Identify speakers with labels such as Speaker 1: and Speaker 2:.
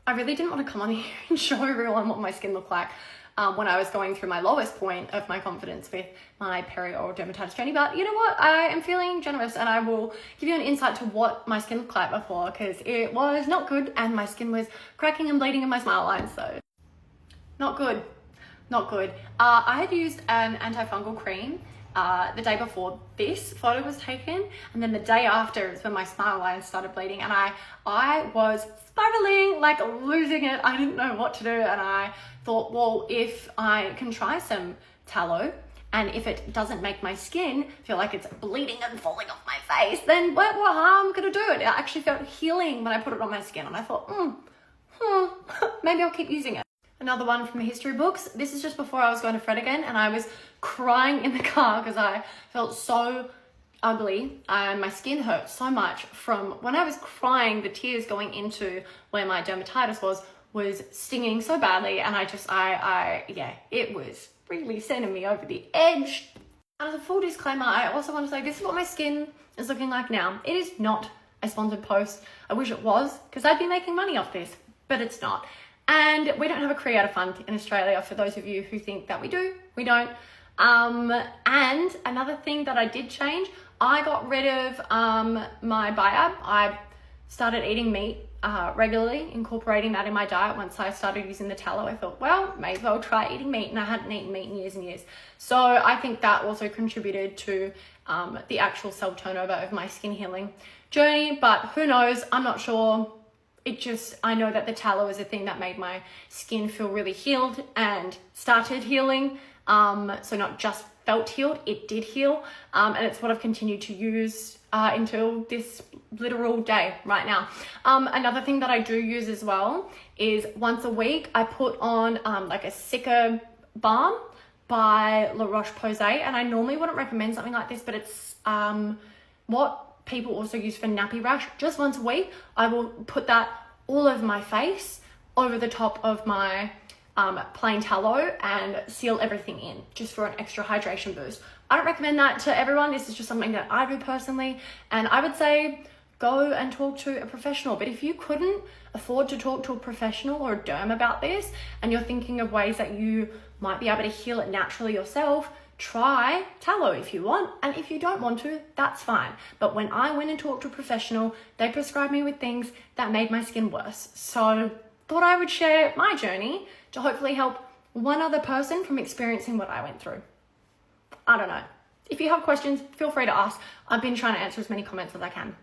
Speaker 1: I really didn't want to come on here and show everyone what my skin looked like when I was going through my lowest point of my confidence with my peri-oral dermatitis journey. But you know what? I am feeling generous and I will give you an insight to what my skin looked like before, because it was not good and my skin was cracking and bleeding in my smile lines. So not good. Not good. I had used an antifungal cream the day before this photo was taken, and then the day after is when my smile lines started bleeding, and I was spiraling, like losing it. I didn't know what to do, and I thought, well, if I can try some tallow, and if it doesn't make my skin feel like it's bleeding and falling off my face, then what harm could it do? It actually felt healing when I put it on my skin, and I thought, maybe I'll keep using it. Another one from the history books. This is just before I was going to Fred again, and I was crying in the car because I felt so ugly and my skin hurt so much from when I was crying. The tears going into where my dermatitis was stinging so badly, and it was really sending me over the edge. And as a full disclaimer, I also want to say this is what my skin is looking like now. It is not a sponsored post. I wish it was, because I'd be making money off this, but it's not. And we don't have a creator fund in Australia. For those of you who think that we do, we don't. And another thing that I did change, I got rid of my biab. I started eating meat regularly, incorporating that in my diet. Once I started using the tallow, I thought, well, may as well try eating meat, and I hadn't eaten meat in years and years. So I think that also contributed to the actual cell turnover of my skin healing journey, but who knows? I'm not sure. I know that the tallow is a thing that made my skin feel really healed and started healing. So not just felt healed, it did heal. And it's what I've continued to use until this literal day right now. Another thing that I do use as well is once a week, I put on like a Cica balm by La Roche-Posay. And I normally wouldn't recommend something like this, but it's what people also use for nappy rash. Just once a week, I will put that all over my face, over the top of my plain tallow, and seal everything in just for an extra hydration boost. I don't recommend that to everyone. This is just something that I do personally, and I would say go and talk to a professional. But if you couldn't afford to talk to a professional or a derm about this, and you're thinking of ways that you might be able to heal it naturally yourself, try tallow if you want, and if you don't want to, that's fine. But when I went and talked to a professional, they prescribed me with things that made my skin worse. So thought I would share my journey to hopefully help one other person from experiencing what I went through. I don't know. If you have questions, feel free to ask. I've been trying to answer as many comments as I can.